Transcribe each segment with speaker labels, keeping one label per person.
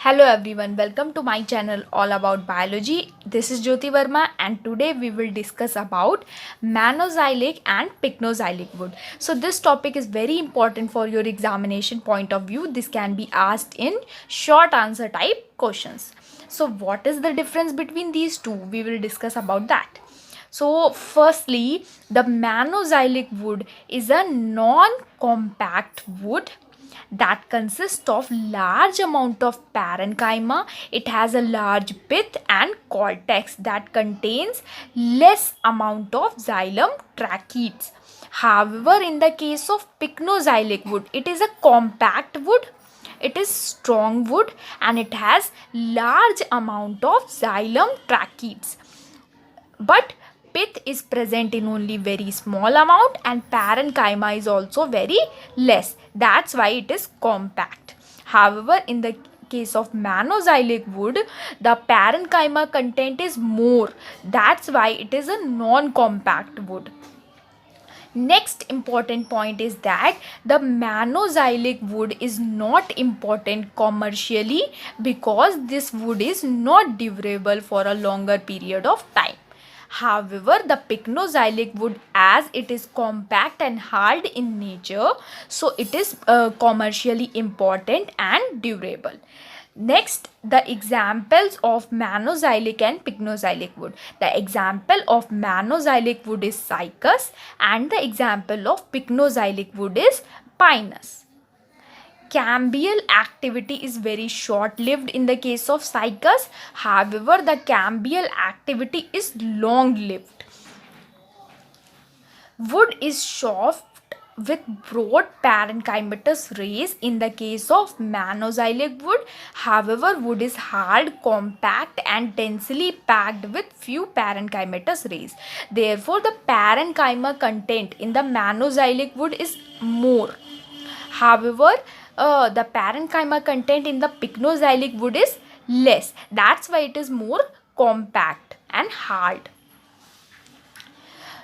Speaker 1: Hello everyone, welcome to my channel all about biology. This is Jyoti Verma and today we will discuss about monoxylic and pycnoxylic wood. So this topic is very important for your examination point of view. This can be asked in short answer type questions. So what is the difference between these two? We will discuss about that. So firstly, the monoxylic wood is a non-compact wood that consists of large amount of parenchyma. It has a large pith and cortex that contains less amount of xylem tracheids. However, in the case of pycnoxylic wood, it is a compact wood, it is strong wood, and it has large amount of xylem tracheids, but pith is present in only very small amount and parenchyma is also very less. That's why it is compact. However, in the case of monoxylic wood, the parenchyma content is more. That's why it is a non-compact wood. Next important point is that the monoxylic wood is not important commercially because this wood is not durable for a longer period of time. However, the pycnoxylic wood, as it is compact and hard in nature, so it is commercially important and durable. Next, the examples of monoxylic and pycnoxylic wood. The example of monoxylic wood is cycas and the example of pycnoxylic wood is pinus. Cambial activity is very short-lived in the case of cycas. However, the cambial activity is long-lived. Wood is soft with broad parenchymatous rays in the case of monoxylic wood. However, wood is hard, compact and densely packed with few parenchymatous rays. Therefore, the parenchyma content in the monoxylic wood is more. However, the parenchyma content in the pycnoxylic wood is less. That's why it is more compact and hard.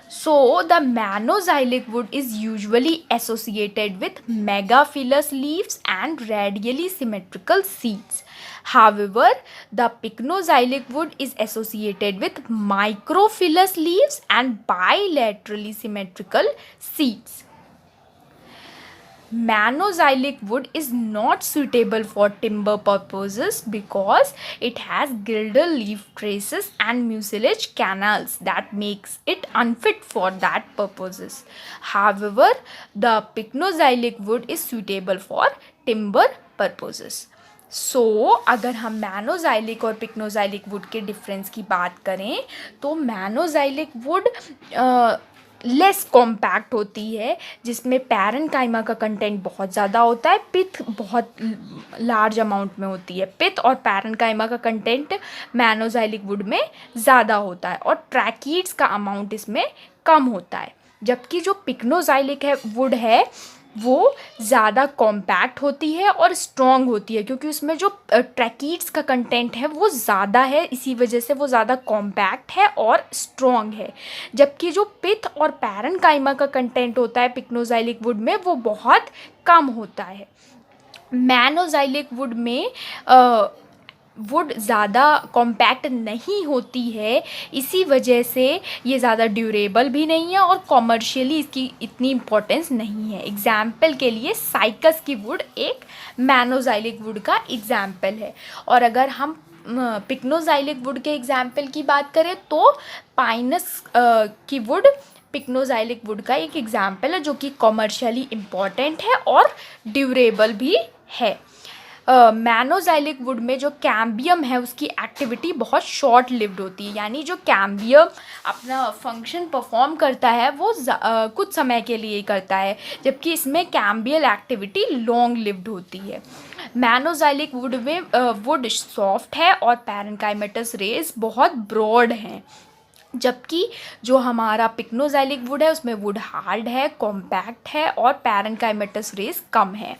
Speaker 1: So, the monoxylic wood is usually associated with megaphyllous leaves and radially symmetrical seeds. However, the pycnoxylic wood is associated with microphyllous leaves and bilaterally symmetrical seeds. Monoxylic wood is not suitable for timber purposes because it has gilded leaf traces and mucilage canals that makes it unfit for that purposes. However, the pycnoxylic wood is suitable for timber purposes. अगर हम मैनोजाइलिक और pycnoxylic would के difference की बात करें तो मैनोजाइलिक would less compact होती है, जिसमें पैरेनकाइमा का कंटेंट बहुत ज़्यादा होता है, पिथ बहुत लार्ज अमाउंट में होती है. पिथ और पैरेनकाइमा का कंटेंट मैनोजाइलिक वुड में ज़्यादा होता है और ट्रैकीड्स का अमाउंट इसमें कम होता है. जबकि जो पिक्नोजाइलिक वुड है वो ज़्यादा कॉम्पैक्ट होती है और स्ट्रॉन्ग होती है, क्योंकि उसमें जो ट्रैकीड्स का कंटेंट है वो ज़्यादा है, इसी वजह से वो ज़्यादा कॉम्पैक्ट है और स्ट्रॉन्ग है. जबकि जो पिथ और पैरेनकाइमा का कंटेंट होता है पिक्नोजाइलिक वुड में वो बहुत कम होता है. मोनोजाइलिक वुड में वुड ज़्यादा कॉम्पैक्ट नहीं होती है, इसी वजह से ये ज़्यादा ड्यूरेबल भी नहीं है और कॉमर्शियली इसकी इतनी इम्पोर्टेंस नहीं है. एग्जाम्पल के लिए साइकस की वुड एक मोनोजाइलिक वुड का एग्जाम्पल है. और अगर हम पिक्नोजाइलिक वुड के एग्जाम्पल की बात करें तो पाइनस की वुड पिक्नोजाइलिक वुड का एक एग्जाम्पल है जो कि कॉमर्शियली इम्पॉर्टेंट है और ड्यूरेबल भी है. मोनोजाइलिक वुड में जो कैम्बियम है उसकी एक्टिविटी बहुत शॉर्ट लिव्ड होती है, यानी जो कैम्बियम अपना फंक्शन परफॉर्म करता है वो कुछ समय के लिए करता है, जबकि इसमें कैम्बियल एक्टिविटी लॉन्ग लिव्ड होती है. मोनोजाइलिक वुड में वुड सॉफ्ट है और पैरेनकाइमेटस रेज बहुत ब्रॉड हैं, जबकि जो हमारा पिक्नोजाइलिक वुड है उसमें वुड हार्ड है, कॉम्पैक्ट है और पैरेनकाइमेटस रेज कम है.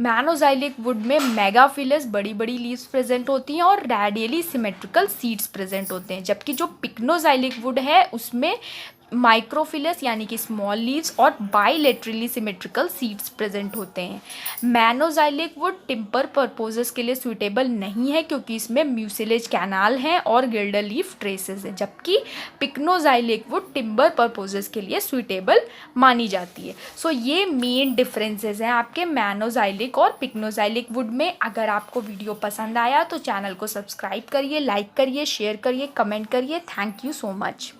Speaker 1: मोनोजाइलिक वुड में मेगाफिलस बड़ी बड़ी लीव्स प्रेजेंट होती हैं और रेडियली सिमेट्रिकल सीड्स प्रेजेंट होते हैं, जबकि जो पिक्नोजाइलिक वुड है उसमें माइक्रोफिलस यानी कि स्मॉल लीव्स और बाइलेटरली सिमेट्रिकल सीड्स प्रेजेंट होते हैं। मैनोजाइलिक वुड टिम्बर पर्पसेस के लिए सूटेबल नहीं है क्योंकि इसमें म्यूसिलेज कैनाल हैं और गिल्डर लीफ ट्रेसेस हैं, जबकि पिक्नोजाइलिक वुड टिम्बर पर्पसेस के लिए सूटेबल मानी जाती है। सो ये मेन डिफरेंसेस हैं आपके मैनोजाइलिक और पिक्नोजाइलिक वुड में। अगर आपको वीडियो पसंद आया तो चैनल को सब्सक्राइब करिए, लाइक करिए, शेयर करिए, कमेंट करिए। Thank you so much.